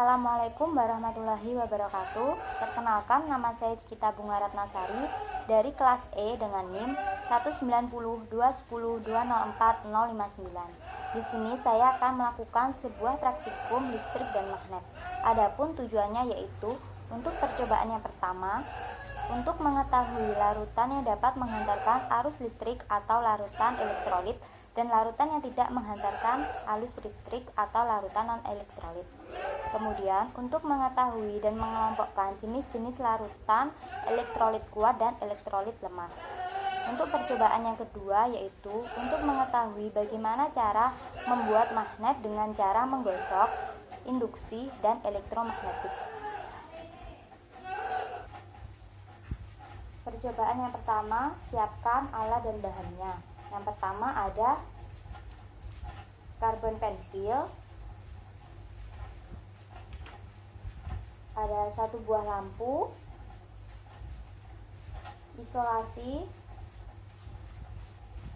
Assalamualaikum warahmatullahi wabarakatuh. Perkenalkan, nama saya Cikita Bunga Ratnasari dari kelas E dengan NIM 19021020459. Di sini saya akan melakukan sebuah praktikum listrik dan magnet. Adapun tujuannya yaitu untuk percobaan yang pertama, untuk mengetahui larutan yang dapat menghantarkan arus listrik atau larutan elektrolit dan larutan yang tidak menghantarkan arus listrik atau larutan non-elektrolit. Kemudian, untuk mengetahui dan mengelompokkan jenis-jenis larutan elektrolit kuat dan elektrolit lemah. Untuk percobaan yang kedua yaitu untuk mengetahui bagaimana cara membuat magnet dengan cara menggosok, induksi, dan elektromagnetik. Percobaan yang pertama, siapkan alat dan bahannya. Yang pertama ada karbon pensil, ada 1 buah lampu, isolasi,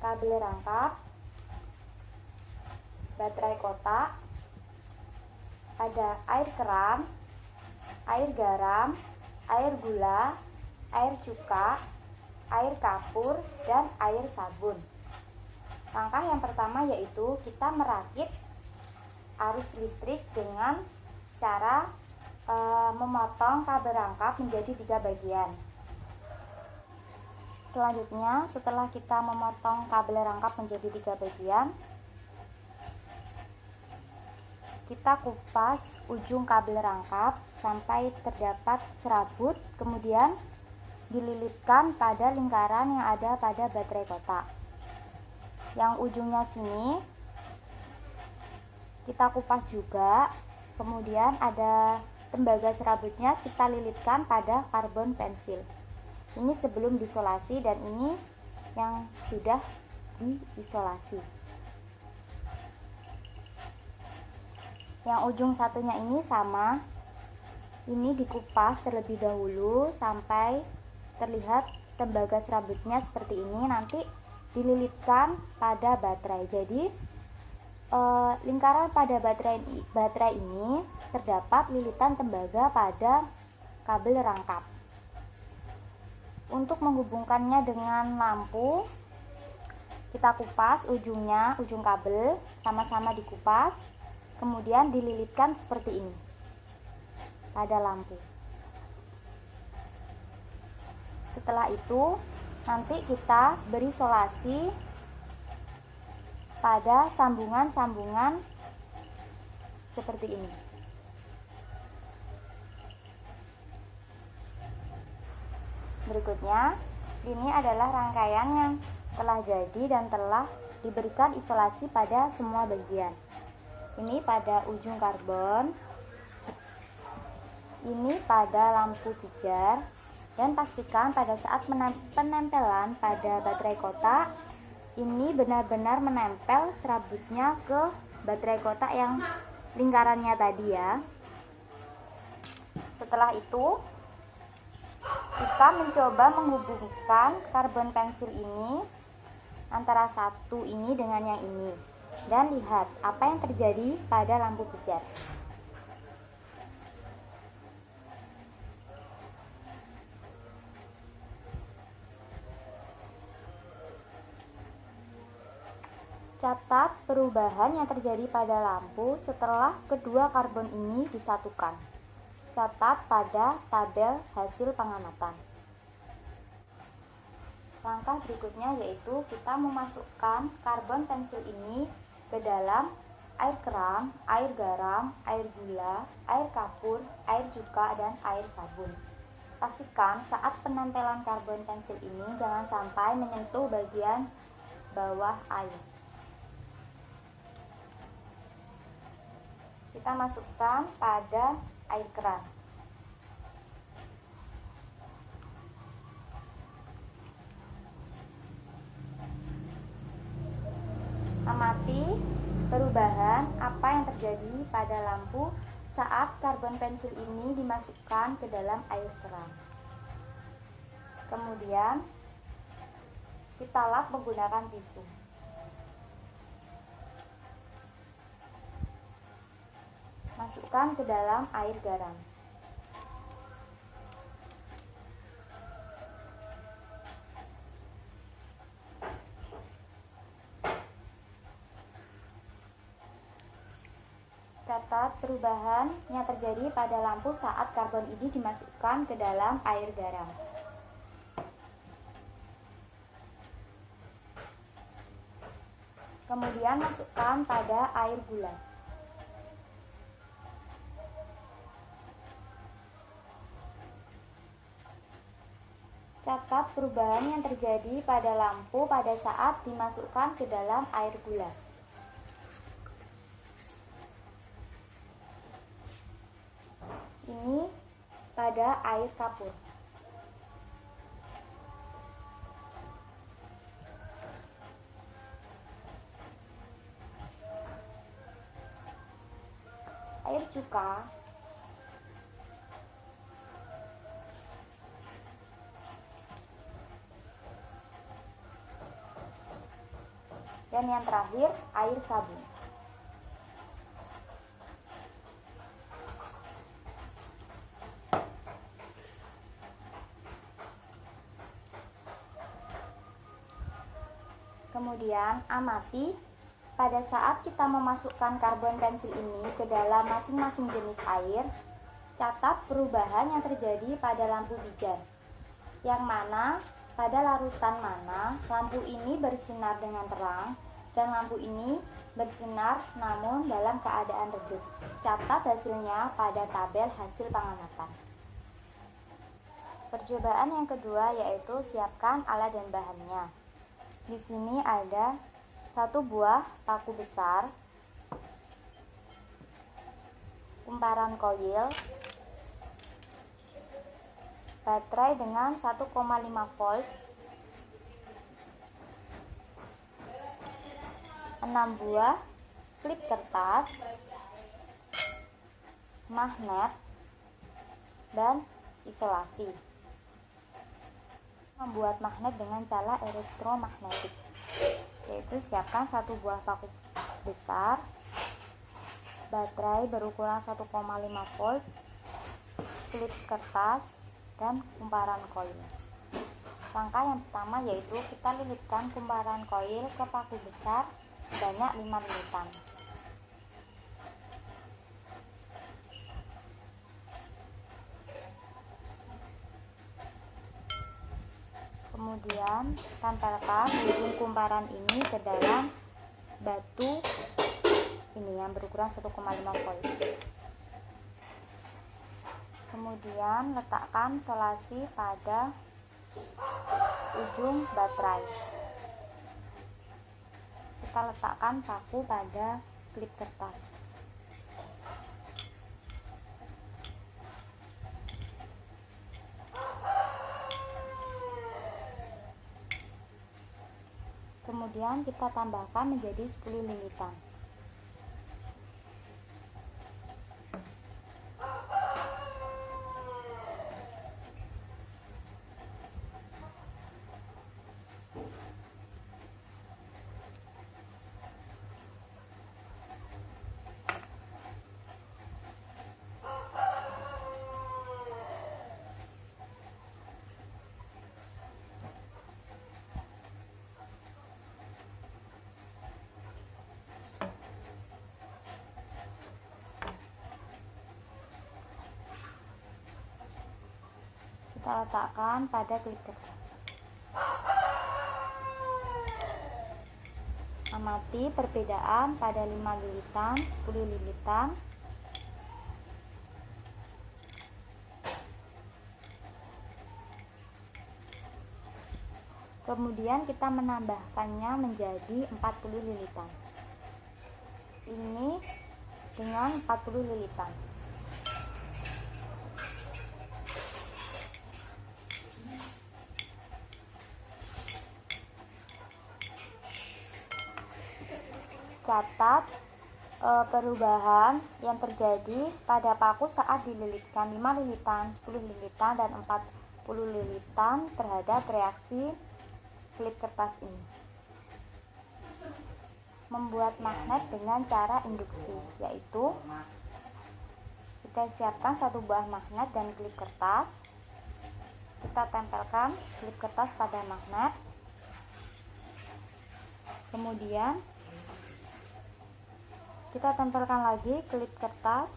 kabel rangkap, baterai kotak, ada air keran, air garam, air gula, air cuka, air kapur, dan air sabun. Langkah yang pertama yaitu kita merakit arus listrik dengan cara memotong kabel rangkap menjadi 3 bagian. Selanjutnya, setelah kita memotong kabel rangkap menjadi 3 bagian, kita kupas ujung kabel rangkap sampai terdapat serabut, kemudian dililitkan pada lingkaran yang ada pada baterai kotak. Yang ujungnya sini kita kupas juga, kemudian ada tembaga serabutnya kita lilitkan pada karbon pensil. Ini sebelum diisolasi dan ini yang sudah diisolasi. Yang ujung satunya ini sama, ini dikupas terlebih dahulu sampai terlihat tembaga serabutnya seperti ini, nanti dililitkan pada baterai. Jadi lingkaran pada baterai ini terdapat lilitan tembaga pada kabel rangkap. Untuk menghubungkannya dengan lampu, kita kupas ujung kabel, sama-sama dikupas, kemudian dililitkan seperti ini pada lampu. Setelah itu nanti kita beri isolasi pada sambungan-sambungan seperti ini. Berikutnya, ini adalah rangkaian yang telah jadi dan telah diberikan isolasi pada semua bagian. Ini pada ujung karbon, ini pada lampu pijar, dan pastikan pada saat penempelan pada baterai kotak ini benar-benar menempel serabutnya ke baterai kotak yang lingkarannya tadi ya. Setelah itu kita mencoba menghubungkan karbon pensil ini antara satu ini dengan yang ini, dan lihat apa yang terjadi pada lampu pijar. Catat perubahan yang terjadi pada lampu setelah kedua karbon ini disatukan. Catat pada tabel hasil pengamatan. Langkah berikutnya yaitu kita memasukkan karbon pensil ini ke dalam air keran, air garam, air gula, air kapur, air cuka, dan air sabun. Pastikan saat penempelan karbon pensil ini jangan sampai menyentuh bagian bawah air. Kita masukkan pada air keran. Amati perubahan apa yang terjadi pada lampu saat karbon pensil ini dimasukkan ke dalam air keran. Kemudian kita lap menggunakan tisu. dimasukkan ke dalam air garam. Catat perubahan yang terjadi pada lampu saat karbon ini dimasukkan ke dalam air garam. Kemudian masukkan pada air gula. Catat perubahan yang terjadi pada lampu pada saat dimasukkan ke dalam air gula. Ini pada air kapur. Air cuka. Dan yang terakhir, air sabun. Kemudian amati pada saat kita memasukkan karbon pensil ini ke dalam masing-masing jenis air, catat perubahan yang terjadi pada lampu bijar. Yang mana pada larutan mana lampu ini bersinar dengan terang dan lampu ini bersinar namun dalam keadaan redup. Catat hasilnya pada tabel hasil pengamatan. Percobaan yang kedua yaitu siapkan alat dan bahannya. Di sini ada 1 buah paku besar, kumparan koil, baterai dengan 1,5 volt, 6 buah klip kertas, magnet, dan isolasi. Membuat magnet dengan cara elektromagnetik, yaitu siapkan 1 buah paku besar, baterai berukuran 1,5 volt, klip kertas, dan kumparan koil. Langkah yang pertama yaitu kita lilitkan kumparan koil ke paku besar sebanyak 5 lilitan. Kemudian tempelkan ujung kumparan ini ke dalam batu ini yang berukuran 1,5 volt. Kemudian letakkan solasi pada ujung baterai. Kita letakkan paku pada klip kertas. Kemudian kita tambahkan menjadi 10 lilitan. Kita letakkan pada klip kertas. Amati perbedaan pada 5 lilitan, 10 lilitan. Kemudian kita menambahkannya menjadi 40 lilitan. Ini dengan 40 lilitan. Catat perubahan yang terjadi pada paku saat dililitkan 5 lilitan, 10 lilitan, dan 40 lilitan terhadap reaksi klip kertas ini. Membuat magnet dengan cara induksi, yaitu Kita siapkan satu buah magnet dan klip kertas. Kita tempelkan klip kertas pada magnet. Kemudian kita tempelkan lagi klip kertas.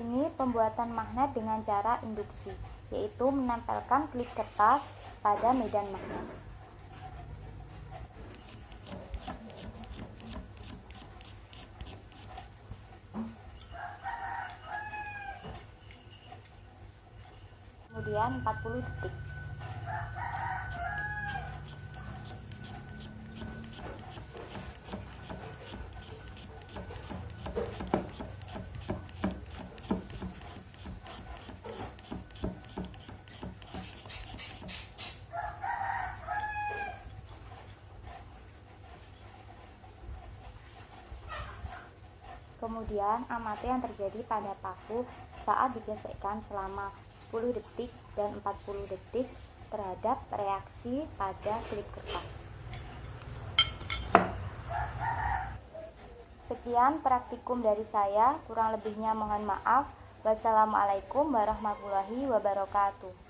Ini pembuatan magnet dengan cara induksi, yaitu menempelkan klip kertas pada medan magnet. Kemudian 40 detik. Kemudian amati yang terjadi pada paku saat digesekkan selama 10 detik dan 40 detik terhadap reaksi pada klip kertas. Sekian praktikum dari saya, kurang lebihnya mohon maaf. Wassalamualaikum warahmatullahi wabarakatuh.